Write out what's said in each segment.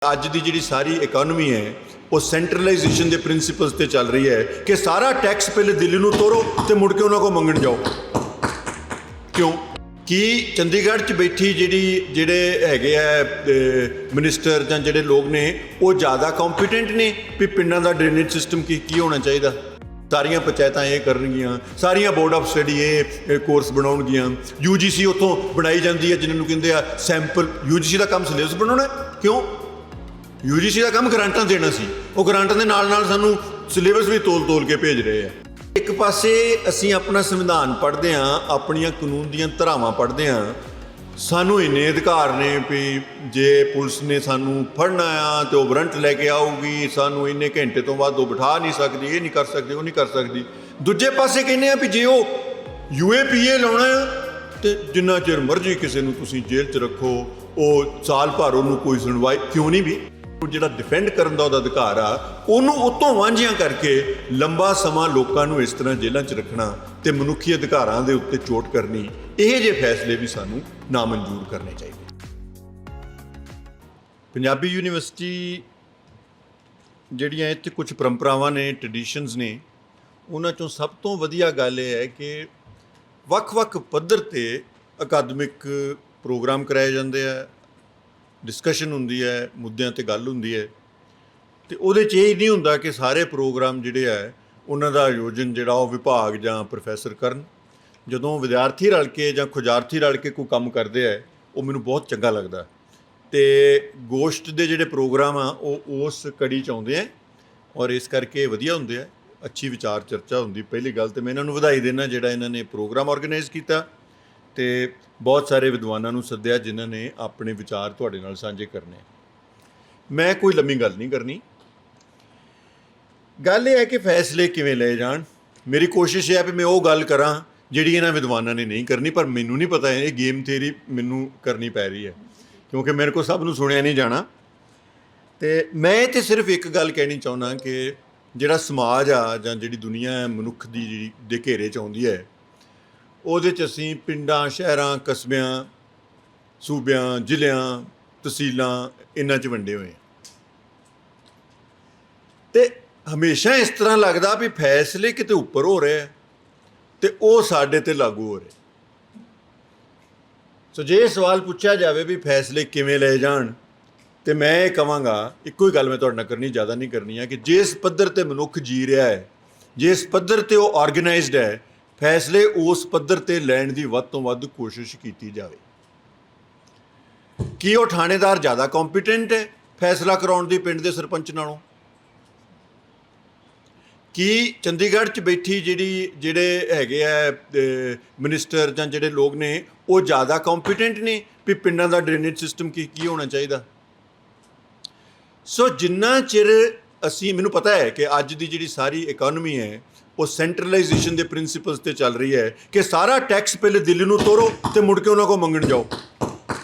ਅੱਜ ਦੀ ਜਿਹੜੀ ਸਾਰੀ ਇਕਨੋਮੀ ਹੈ ਉਹ ਸੈਂਟਰਲਾਈਜੇਸ਼ਨ ਦੇ ਪ੍ਰਿੰਸੀਪਲਸ ਤੇ ਚੱਲ ਰਹੀ ਹੈ ਕਿ ਸਾਰਾ ਟੈਕਸ ਪਹਿਲੇ ਦਿੱਲੀ ਨੂੰ ਤੋਰੋ ਤੇ ਮੁੜ ਕੇ ਉਹਨਾਂ ਕੋਲ ਮੰਗਣ ਜਾਓ। ਕਿਉਂ ਕਿ ਚੰਡੀਗੜ੍ਹ 'ਚ ਬੈਠੀ ਜਿਹੜੇ ਹੈਗੇ ਆ ਮਿਨਿਸਟਰ ਜਾਂ ਜਿਹੜੇ ਲੋਕ ਨੇ ਉਹ ਜ਼ਿਆਦਾ ਕੰਪੀਟੈਂਟ ਨੇ ਵੀ ਪਿੰਡਾਂ ਦਾ ਡਰੇਨੇਜ ਸਿਸਟਮ ਕੀ ਹੋਣਾ ਚਾਹੀਦਾ। ਸਾਰੀਆਂ ਪੰਚਾਇਤਾਂ ਇਹ ਕਰਨਗੀਆਂ, ਸਾਰੀਆਂ ਬੋਰਡ ਆਫ ਸਟੱਡੀ ਇਹ ਕੋਰਸ ਬਣਾਉਣਗੀਆਂ। UGC ਉੱਥੋਂ ਬਣਾਈ ਜਾਂਦੀ ਹੈ ਜਿਹਨਾਂ ਨੂੰ ਕਹਿੰਦੇ ਆ ਸੈਂਪਲ। UGC ਦਾ ਕੰਮ ਸਿਲੇਬਸ ਬਣਾਉਣਾ। ਕਿਉਂ? UGC ਦਾ ਕੰਮ ਗ੍ਰਾਂਟਾਂ ਦੇਣਾ ਸੀ, ਉਹ ਗ੍ਰਾਂਟਾਂ ਦੇ ਨਾਲ ਨਾਲ ਸਾਨੂੰ ਸਿਲੇਬਸ ਵੀ ਤੋਲ ਕੇ ਭੇਜ ਰਹੇ ਆ। ਇੱਕ ਪਾਸੇ ਅਸੀਂ ਆਪਣਾ ਸੰਵਿਧਾਨ ਪੜ੍ਹਦੇ ਹਾਂ, ਆਪਣੀਆਂ ਕਾਨੂੰਨ ਦੀਆਂ ਧਾਰਾਵਾਂ ਪੜ੍ਹਦੇ ਹਾਂ, ਸਾਨੂੰ ਇੰਨੇ ਅਧਿਕਾਰ ਨੇ ਵੀ ਜੇ ਪੁਲਿਸ ਨੇ ਸਾਨੂੰ ਫੜਨਾ ਆ ਤੇ ਉਹ ਵਾਰੰਟ ਲੈ ਕੇ ਆਊਗੀ, ਸਾਨੂੰ ਇੰਨੇ ਘੰਟੇ ਤੋਂ ਬਾਅਦ ਉਹ ਬਿਠਾ ਨਹੀਂ ਸਕਦੀ, ਇਹ ਨਹੀਂ ਕਰ ਸਕਦੀ, ਉਹ ਨਹੀਂ ਕਰ ਸਕਦੀ। ਦੂਜੇ ਪਾਸੇ ਕਹਿੰਦੇ ਆ ਵੀ ਜੇ ਉਹ UAPA ਲਾਉਣਾ ਆ ਤੇ ਜਿੰਨਾ ਚਿਰ ਮਰਜ਼ੀ ਕਿਸੇ ਨੂੰ ਤੁਸੀਂ ਜੇਲ੍ਹ 'ਚ ਰੱਖੋ, ਉਹ ਸਾਲ ਭਰ ਉਹਨੂੰ ਕੋਈ ਸੁਣਵਾਈ ਕਿਉਂ ਨਹੀਂ ਵੀ। ਜਿਹੜਾ ਡਿਫੈਂਡ ਕਰਨ ਦਾ ਉਹਦਾ ਅਧਿਕਾਰ ਆ, ਉਹਨੂੰ ਉਤੋਂ ਵਾਂਝਿਆਂ ਕਰਕੇ ਲੰਬਾ ਸਮਾਂ ਲੋਕਾਂ ਨੂੰ ਇਸ ਤਰ੍ਹਾਂ ਜੇਲ੍ਹਾਂ 'ਚ ਰੱਖਣਾ ਤੇ ਮਨੁੱਖੀ ਅਧਿਕਾਰਾਂ ਦੇ ਉੱਤੇ ਚੋਟ ਕਰਨੀ, ਇਹ ਜਿਹੇ ਫੈਸਲੇ ਵੀ ਸਾਨੂੰ ਨਾਮਨਜ਼ੂਰ ਕਰਨੇ ਚਾਹੀਦੇ। ਪੰਜਾਬੀ ਯੂਨੀਵਰਸਿਟੀ ਜਿਹੜੀਆਂ ਇੱਥੇ ਕੁਝ ਪਰੰਪਰਾਵਾਂ ਨੇ, ਟ੍ਰੈਡੀਸ਼ਨਸ ਨੇ, ਉਹਨਾਂ 'ਚੋਂ ਸਭ ਤੋਂ ਵਧੀਆ ਗੱਲ ਇਹ ਹੈ ਕਿ ਵੱਖ-ਵੱਖ ਪੱਧਰ 'ਤੇ ਅਕਾਦਮਿਕ ਪ੍ਰੋਗਰਾਮ ਕਰਾਏ ਜਾਂਦੇ ਆ, ਡਿਸਕਸ਼ਨ ਹੁੰਦੀ ਹੈ, ਮੁੱਦਿਆਂ 'ਤੇ ਗੱਲ ਹੁੰਦੀ ਹੈ, ਅਤੇ ਉਹਦੇ 'ਚ ਇਹ ਨਹੀਂ ਹੁੰਦਾ ਕਿ ਸਾਰੇ ਪ੍ਰੋਗਰਾਮ ਜਿਹੜੇ ਹੈ ਉਹਨਾਂ ਦਾ ਆਯੋਜਨ ਜਿਹੜਾ ਉਹ ਵਿਭਾਗ ਜਾਂ ਪ੍ਰੋਫੈਸਰ ਕਰਨ। ਜਦੋਂ ਵਿਦਿਆਰਥੀ ਰਲ ਕੇ ਜਾਂ ਖੋਜਾਰਥੀ ਰਲ ਕੇ ਕੋਈ ਕੰਮ ਕਰਦੇ ਹੈ, ਉਹ ਮੈਨੂੰ ਬਹੁਤ ਚੰਗਾ ਲੱਗਦਾ। ਅਤੇ ਗੋਸ਼ਟ ਦੇ ਜਿਹੜੇ ਪ੍ਰੋਗਰਾਮ ਆ ਉਹ ਉਸ ਕੜੀ 'ਚ ਆਉਂਦੇ ਹੈ ਔਰ ਇਸ ਕਰਕੇ ਵਧੀਆ ਹੁੰਦੇ ਆ, ਅੱਛੀ ਵਿਚਾਰ ਚਰਚਾ ਹੁੰਦੀ। ਪਹਿਲੀ ਗੱਲ ਤਾਂ ਮੈਂ ਇਹਨਾਂ ਨੂੰ ਵਧਾਈ ਦਿੰਦਾ ਜਿਹੜਾ ਇਹਨਾਂ ਨੇ ਪ੍ਰੋਗਰਾਮ ਔਰਗੇਨਾਈਜ਼ ਕੀਤਾ ਅਤੇ ਬਹੁਤ ਸਾਰੇ ਵਿਦਵਾਨਾਂ ਨੂੰ ਸੱਦਿਆ ਜਿਨ੍ਹਾਂ ਨੇ ਆਪਣੇ ਵਿਚਾਰ ਤੁਹਾਡੇ ਨਾਲ ਸਾਂਝੇ ਕਰਨੇ। ਮੈਂ ਕੋਈ ਲੰਮੀ ਗੱਲ ਨਹੀਂ ਕਰਨੀ। ਗੱਲ ਇਹ ਹੈ ਕਿ ਫੈਸਲੇ ਕਿਵੇਂ ਲਏ ਜਾਣ। ਮੇਰੀ ਕੋਸ਼ਿਸ਼ ਇਹ ਹੈ ਵੀ ਮੈਂ ਉਹ ਗੱਲ ਕਰਾਂ ਜਿਹੜੀ ਇਹਨਾਂ ਵਿਦਵਾਨਾਂ ਨੇ ਨਹੀਂ ਕਰਨੀ, ਪਰ ਮੈਨੂੰ ਨਹੀਂ ਪਤਾ, ਇਹ ਗੇਮ ਥਿਊਰੀ ਮੈਨੂੰ ਕਰਨੀ ਪੈ ਰਹੀ ਹੈ ਕਿਉਂਕਿ ਮੇਰੇ ਕੋਲ ਸਭ ਨੂੰ ਸੁਣਿਆ ਨਹੀਂ ਜਾਣਾ। ਅਤੇ ਮੈਂ ਤਾਂ ਸਿਰਫ ਇੱਕ ਗੱਲ ਕਹਿਣੀ ਚਾਹੁੰਦਾ ਕਿ ਜਿਹੜਾ ਸਮਾਜ ਆ ਜਾਂ ਜਿਹੜੀ ਦੁਨੀਆ ਹੈ ਮਨੁੱਖ ਦੀ ਜਿਹੜੀ ਦੇ ਘੇਰੇ 'ਚ ਆਉਂਦੀ ਹੈ, ਉਹਦੇ 'ਚ ਅਸੀਂ ਪਿੰਡਾਂ, ਸ਼ਹਿਰਾਂ, ਕਸਬਿਆਂ, ਸੂਬਿਆਂ, ਜ਼ਿਲ੍ਹਿਆਂ, ਤਹਿਸੀਲਾਂ, ਇਹਨਾਂ 'ਚ ਵੰਡੇ ਹੋਏ। ਅਤੇ ਹਮੇਸ਼ਾ ਇਸ ਤਰ੍ਹਾਂ ਲੱਗਦਾ ਵੀ ਫੈਸਲੇ ਕਿਤੇ ਉੱਪਰ ਹੋ ਰਹੇ ਅਤੇ ਉਹ ਸਾਡੇ 'ਤੇ ਲਾਗੂ ਹੋ ਰਹੇ। ਸੋ ਜੇ ਇਹ ਸਵਾਲ ਪੁੱਛਿਆ ਜਾਵੇ ਵੀ ਫੈਸਲੇ ਕਿਵੇਂ ਲਏ ਜਾਣ, ਅਤੇ ਮੈਂ ਇਹ ਕਹਾਂਗਾ, ਇੱਕੋ ਹੀ ਗੱਲ ਮੈਂ ਤੁਹਾਡੇ ਨਾਲ ਕਰਨੀ, ਜ਼ਿਆਦਾ ਨਹੀਂ ਕਰਨੀ ਹੈ, ਕਿ ਜਿਸ ਪੱਧਰ 'ਤੇ ਮਨੁੱਖ ਜੀ ਰਿਹਾ ਹੈ, ਜਿਸ ਪੱਧਰ 'ਤੇ ਉਹ ਆਰਗੇਨਾਈਜ਼ਡ ਹੈ, ਫੈਸਲੇ ਉਸ ਪੱਧਰ 'ਤੇ ਲੈਣ ਦੀ ਵੱਧ ਤੋਂ ਵੱਧ ਕੋਸ਼ਿਸ਼ ਕੀਤੀ ਜਾਵੇ। ਕੀ ਉਹ ਥਾਣੇਦਾਰ ਜ਼ਿਆਦਾ ਕੰਪੀਟੈਂਟ ਹੈ ਫੈਸਲਾ ਕਰਾਉਣ ਦੀ ਪਿੰਡ ਦੇ ਸਰਪੰਚ ਨਾਲੋਂ? ਕੀ ਚੰਡੀਗੜ੍ਹ 'ਚ ਬੈਠੀ ਜਿਹੜੇ ਹੈਗੇ ਆ ਮਿਨਿਸਟਰ ਜਾਂ ਜਿਹੜੇ ਲੋਕ ਨੇ ਉਹ ਜ਼ਿਆਦਾ ਕੰਪੀਟੈਂਟ ਨੇ ਵੀ ਪਿੰਡਾਂ ਦਾ ਡਰੇਨੇਜ ਸਿਸਟਮ ਕੀ ਹੋਣਾ ਚਾਹੀਦਾ? ਸੋ ਜਿੰਨਾ ਚਿਰ ਅਸੀਂ, ਮੈਨੂੰ ਪਤਾ ਹੈ ਕਿ ਅੱਜ ਦੀ ਜਿਹੜੀ ਸਾਰੀ ਇਕਨੋਮੀ ਹੈ ਉਹ ਸੈਂਟਰਲਾਈਜੇਸ਼ਨ ਦੇ ਪ੍ਰਿੰਸੀਪਲਸ ਤੇ ਚੱਲ ਰਹੀ ਹੈ ਕਿ ਸਾਰਾ ਟੈਕਸ ਪਹਿਲੇ ਦਿੱਲੀ ਨੂੰ ਤੋਰੋ ਤੇ ਮੁੜ ਕੇ ਉਹਨਾਂ ਕੋਲ ਮੰਗਣ ਜਾਓ।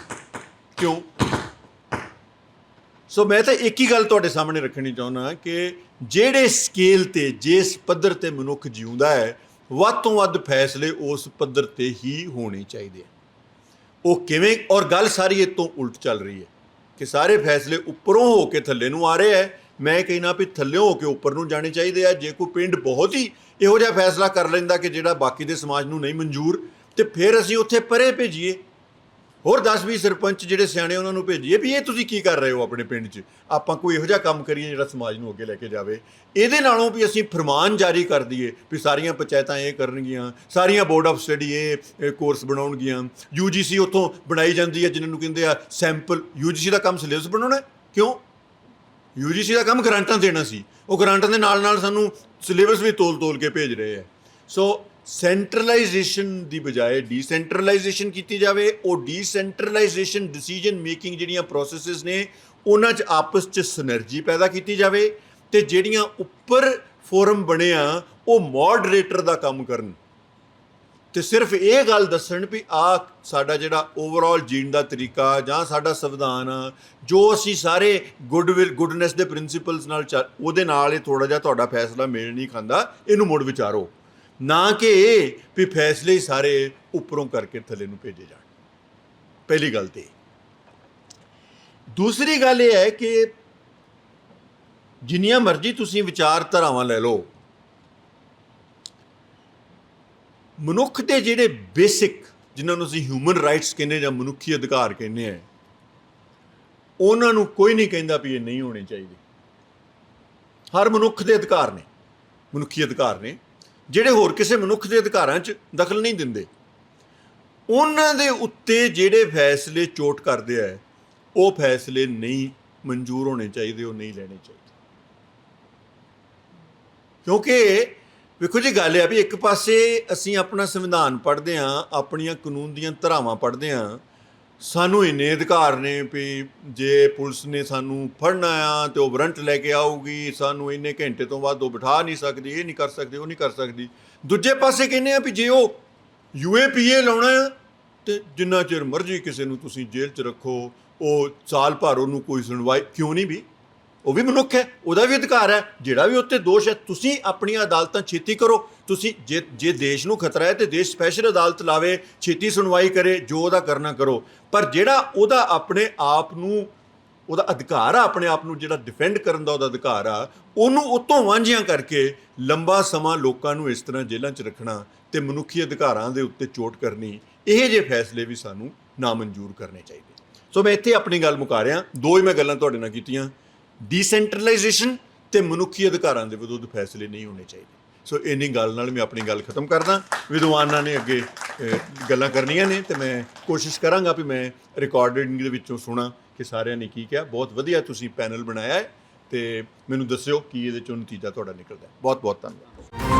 ਕਿਉਂ? ਸੋ ਮੈਂ ਤਾਂ ਇੱਕ ਹੀ ਗੱਲ ਤੁਹਾਡੇ ਸਾਹਮਣੇ ਰੱਖਣੀ ਚਾਹੁੰਦਾ ਕਿ ਜਿਹੜੇ ਸਕੇਲ 'ਤੇ, ਜਿਸ ਪੱਧਰ 'ਤੇ ਮਨੁੱਖ ਜਿਉਂਦਾ ਹੈ, ਵੱਧ ਤੋਂ ਵੱਧ ਫੈਸਲੇ ਉਸ ਪੱਧਰ 'ਤੇ ਹੀ ਹੋਣੇ ਚਾਹੀਦੇ ਆ। ਉਹ ਕਿਵੇਂ? ਔਰ ਗੱਲ ਸਾਰੀ ਇਹ ਤੋਂ ਉਲਟ ਚੱਲ ਰਹੀ ਹੈ ਕਿ ਸਾਰੇ ਫੈਸਲੇ ਉੱਪਰੋਂ ਹੋ ਕੇ ਥੱਲੇ ਨੂੰ ਆ ਰਹੇ ਹੈ। ਮੈਂ ਕਹਿਣਾ ਵੀ ਥੱਲਿਓਂ ਹੋ ਕੇ ਉੱਪਰ ਨੂੰ ਜਾਣੇ ਚਾਹੀਦੇ ਆ। ਜੇ ਕੋਈ ਪਿੰਡ ਬਹੁਤ ਹੀ ਇਹੋ ਜਿਹਾ ਫੈਸਲਾ ਕਰ ਲੈਂਦਾ ਕਿ ਜਿਹੜਾ ਬਾਕੀ ਦੇ ਸਮਾਜ ਨੂੰ ਨਹੀਂ ਮਨਜ਼ੂਰ, ਅਤੇ ਫਿਰ ਅਸੀਂ ਉੱਥੇ ਪਰੇ ਭੇਜੀਏ ਹੋਰ 10-20 ਸਰਪੰਚ ਜਿਹੜੇ ਸਿਆਣੇ, ਉਹਨਾਂ ਨੂੰ ਭੇਜੀਏ ਵੀ ਇਹ ਤੁਸੀਂ ਕੀ ਕਰ ਰਹੇ ਹੋ ਆਪਣੇ ਪਿੰਡ 'ਚ। ਆਪਾਂ ਕੋਈ ਇਹੋ ਜਿਹਾ ਕੰਮ ਕਰੀਏ ਜਿਹੜਾ ਸਮਾਜ ਨੂੰ ਅੱਗੇ ਲੈ ਕੇ ਜਾਵੇ। ਇਹਦੇ ਨਾਲੋਂ ਵੀ ਅਸੀਂ ਫਰਮਾਨ ਜਾਰੀ ਕਰ ਦਈਏ ਵੀ ਸਾਰੀਆਂ ਪੰਚਾਇਤਾਂ ਇਹ ਕਰਨਗੀਆਂ, ਸਾਰੀਆਂ ਬੋਰਡ ਆਫ ਸਟੱਡੀ ਇਹ ਕੋਰਸ ਬਣਾਉਣਗੀਆਂ। UGC ਉੱਥੋਂ ਬਣਾਈ ਜਾਂਦੀ ਹੈ ਜਿਹਨਾਂ ਨੂੰ ਕਹਿੰਦੇ ਆ ਸੈਂਪਲ। UGC ਦਾ ਕੰਮ ਸਿਲੇਬਸ ਬਣਾਉਣਾ। ਕਿਉਂ? UGC ਦਾ ਕੰਮ ਗ੍ਰਾਂਟਾਂ ਦੇਣਾ ਸੀ, ਉਹ ਗ੍ਰਾਂਟਾਂ ਦੇ ਨਾਲ ਨਾਲ ਸਾਨੂੰ ਸਿਲੇਬਸ ਵੀ ਤੋਲ ਕੇ ਭੇਜ ਰਹੇ ਹੈ। ਸੋ ਸੈਂਟਰਲਾਈਜੇਸ਼ਨ ਦੀ ਬਜਾਏ ਡੀਸੈਂਟਰਲਾਈਜੇਸ਼ਨ ਕੀਤੀ ਜਾਵੇ। ਉਹ ਡੀਸੈਂਟਰਲਾਈਜੇਸ਼ਨ ਡਿਸੀਜਨ ਮੇਕਿੰਗ ਜਿਹੜੀਆਂ ਪ੍ਰੋਸੈਸਿਸ ਨੇ, ਉਹਨਾਂ 'ਚ ਆਪਸ 'ਚ ਸਿਨਰਜੀ ਪੈਦਾ ਕੀਤੀ ਜਾਵੇ ਅਤੇ ਜਿਹੜੀਆਂ ਉੱਪਰ ਫੋਰਮ ਬਣੇ ਆ ਉਹ ਮੋਡਰੇਟਰ ਦਾ ਕੰਮ ਕਰਨ ਅਤੇ ਸਿਰਫ ਇਹ ਗੱਲ ਦੱਸਣ ਵੀ ਆਹ ਸਾਡਾ ਜਿਹੜਾ ਓਵਰਆਲ ਜੀਣ ਦਾ ਤਰੀਕਾ ਜਾਂ ਸਾਡਾ ਸੰਵਿਧਾਨ ਆ, ਜੋ ਅਸੀਂ ਸਾਰੇ ਗੁੱਡਨੈਸ ਦੇ ਪ੍ਰਿੰਸੀਪਲਸ ਨਾਲ ਉਹਦੇ ਨਾਲ ਇਹ ਥੋੜ੍ਹਾ ਜਿਹਾ ਤੁਹਾਡਾ ਫੈਸਲਾ ਮੇਲ ਨਹੀਂ ਖਾਂਦਾ, ਇਹਨੂੰ ਮੁੜ ਵਿਚਾਰੋ। ਨਾ ਕਿ ਇਹ ਵੀ ਫੈਸਲੇ ਹੀ ਸਾਰੇ ਉੱਪਰੋਂ ਕਰਕੇ ਥੱਲੇ ਨੂੰ ਭੇਜੇ ਜਾਣ। ਪਹਿਲੀ ਗੱਲ ਤੇ ਦੂਸਰੀ ਗੱਲ ਇਹ ਹੈ ਕਿ ਜਿੰਨੀਆਂ ਮਰਜ਼ੀ ਤੁਸੀਂ ਵਿਚਾਰਧਾਰਾਵਾਂ ਲੈ ਲਓ, ਮਨੁੱਖ ਦੇ ਜਿਹੜੇ ਬੇਸਿਕ, ਜਿਨ੍ਹਾਂ ਨੂੰ ਅਸੀਂ ਹਿਊਮਨ ਰਾਈਟਸ ਕਹਿੰਦੇ ਜਾਂ ਮਨੁੱਖੀ ਅਧਿਕਾਰ ਕਹਿੰਦੇ ਆ, ਉਹਨਾਂ ਨੂੰ ਕੋਈ ਨਹੀਂ ਕਹਿੰਦਾ ਵੀ ਇਹ ਨਹੀਂ ਹੋਣੇ ਚਾਹੀਦੇ। ਹਰ ਮਨੁੱਖ ਦੇ ਅਧਿਕਾਰ ਨੇ, ਮਨੁੱਖੀ ਅਧਿਕਾਰ ਨੇ, ਜਿਹੜੇ ਹੋਰ ਕਿਸੇ ਮਨੁੱਖ ਦੇ ਅਧਿਕਾਰਾਂ 'ਚ ਦਖਲ ਨਹੀਂ ਦਿੰਦੇ। ਉਹਨਾਂ ਦੇ ਉੱਤੇ ਜਿਹੜੇ ਫੈਸਲੇ ਚੋਟ ਕਰਦੇ ਆ, ਉਹ ਫੈਸਲੇ ਨਹੀਂ ਮਨਜ਼ੂਰ ਹੋਣੇ ਚਾਹੀਦੇ, ਉਹ ਨਹੀਂ ਲੈਣੇ ਚਾਹੀਦੇ। ਕਿਉਂਕਿ ਵੇਖੋ ਜੀ, ਗੱਲ ਹੈ ਵੀ ਇੱਕ ਪਾਸੇ ਅਸੀਂ ਆਪਣਾ ਸੰਵਿਧਾਨ ਪੜ੍ਹਦੇ ਹਾਂ, ਆਪਣੀਆਂ ਕਾਨੂੰਨ ਦੀਆਂ ਧਾਰਾਵਾਂ ਪੜ੍ਹਦੇ ਹਾਂ, ਸਾਨੂੰ ਇੰਨੇ ਅਧਿਕਾਰ ਨੇ ਵੀ ਜੇ ਪੁਲਿਸ ਨੇ ਸਾਨੂੰ ਫੜਨਾ ਆ ਤੇ ਉਹ ਵਾਰੰਟ ਲੈ ਕੇ ਆਊਗੀ, ਸਾਨੂੰ ਇੰਨੇ ਘੰਟੇ ਤੋਂ ਬਾਅਦ ਉਹ ਬਿਠਾ ਨਹੀਂ ਸਕਦੀ, ਇਹ ਨਹੀਂ ਕਰ ਸਕਦੀ, ਉਹ ਨਹੀਂ ਕਰ ਸਕਦੀ। ਦੂਜੇ ਪਾਸੇ ਕਹਿੰਦੇ ਆ ਵੀ ਜੇ ਉਹ UAPA ਲਾਉਣਾ ਆ ਤੇ ਜਿੰਨਾ ਚਿਰ ਮਰਜ਼ੀ ਕਿਸੇ ਨੂੰ ਤੁਸੀਂ ਜੇਲ੍ਹ 'ਚ ਰੱਖੋ, ਉਹ ਸਾਲ ਭਰ ਉਹਨੂੰ ਕੋਈ ਸੁਣਵਾਈ ਕਿਉਂ ਨਹੀਂ ਵੀ? ਉਹ ਵੀ ਮਨੁੱਖ ਹੈ, ਉਹਦਾ ਵੀ ਅਧਿਕਾਰ ਹੈ। ਜਿਹੜਾ ਵੀ ਉੱਤੇ ਦੋਸ਼ ਹੈ, ਤੁਸੀਂ ਆਪਣੀਆਂ ਅਦਾਲਤਾਂ ਛੇਤੀ ਕਰੋ। ਤੁਸੀਂ ਜੇ ਦੇਸ਼ ਨੂੰ ਖਤਰਾ ਹੈ ਤੇ ਦੇਸ਼ ਸਪੈਸ਼ਲ ਅਦਾਲਤ ਲਾਵੇ, ਛੇਤੀ ਸੁਣਵਾਈ ਕਰੇ, ਜੋ ਉਹਦਾ ਕਰਨਾ ਕਰੋ। ਪਰ ਜਿਹੜਾ ਉਹਦਾ ਆਪਣੇ ਆਪ ਨੂੰ, ਉਹਦਾ ਅਧਿਕਾਰ ਆ ਆਪਣੇ ਆਪ ਨੂੰ ਜਿਹੜਾ ਡਿਫੈਂਡ ਕਰਨ ਦਾ ਉਹਦਾ ਅਧਿਕਾਰ ਆ, ਉਹਨੂੰ ਉਤੋਂ ਵਾਂਝਿਆਂ ਕਰਕੇ ਲੰਬਾ ਸਮਾਂ ਲੋਕਾਂ ਨੂੰ ਇਸ ਤਰ੍ਹਾਂ ਜੇਲ੍ਹਾਂ 'ਚ ਰੱਖਣਾ ਤੇ ਮਨੁੱਖੀ ਅਧਿਕਾਰਾਂ ਦੇ ਉੱਤੇ ਚੋਟ ਕਰਨੀ, ਇਹ ਜਿਹੇ ਫੈਸਲੇ ਵੀ ਸਾਨੂੰ ਨਾਮਨਜ਼ੂਰ ਕਰਨੇ ਚਾਹੀਦੇ। ਸੋ ਮੈਂ ਇੱਥੇ ਆਪਣੀ ਗੱਲ ਮੁਕਾ ਰਿਹਾ। ਦੋ ਹੀ ਮੈਂ ਗੱਲਾਂ ਤੁਹਾਡੇ ਨਾਲ ਕੀਤੀਆਂ, ਡੀਸੈਂਟਰਲਾਈਜੇਸ਼ਨ ਤੇ ਮਨੁੱਖੀ ਅਧਿਕਾਰਾਂ ਦੇ ਵਿਰੁੱਧ ਫੈਸਲੇ ਨਹੀਂ ਹੋਣੇ ਚਾਹੀਦੇ। ਸੋ ਇੰਨੀ ਗੱਲ ਨਾਲ ਮੈਂ ਆਪਣੀ ਗੱਲ ਖਤਮ ਕਰਦਾ। ਵਿਦਵਾਨਾਂ ਨੇ ਅੱਗੇ ਗੱਲਾਂ ਕਰਨੀਆਂ ਨੇ ਤੇ ਮੈਂ ਕੋਸ਼ਿਸ਼ ਕਰਾਂਗਾ ਵੀ ਮੈਂ ਰਿਕਾਰਡਿੰਗ ਦੇ ਵਿੱਚੋਂ ਸੁਣਾ ਕਿ ਸਾਰਿਆਂ ਨੇ ਕੀ ਕਿਹਾ। ਬਹੁਤ ਵਧੀਆ ਤੁਸੀਂ ਪੈਨਲ ਬਣਾਇਆ ਹੈ ਤੇ ਮੈਨੂੰ ਦੱਸਿਓ ਕੀ ਇਹਦੇ ਚੋਂ ਨਤੀਜਾ ਤੁਹਾਡਾ ਨਿਕਲਦਾ ਹੈ। ਬਹੁਤ ਬਹੁਤ ਧੰਨਵਾਦ।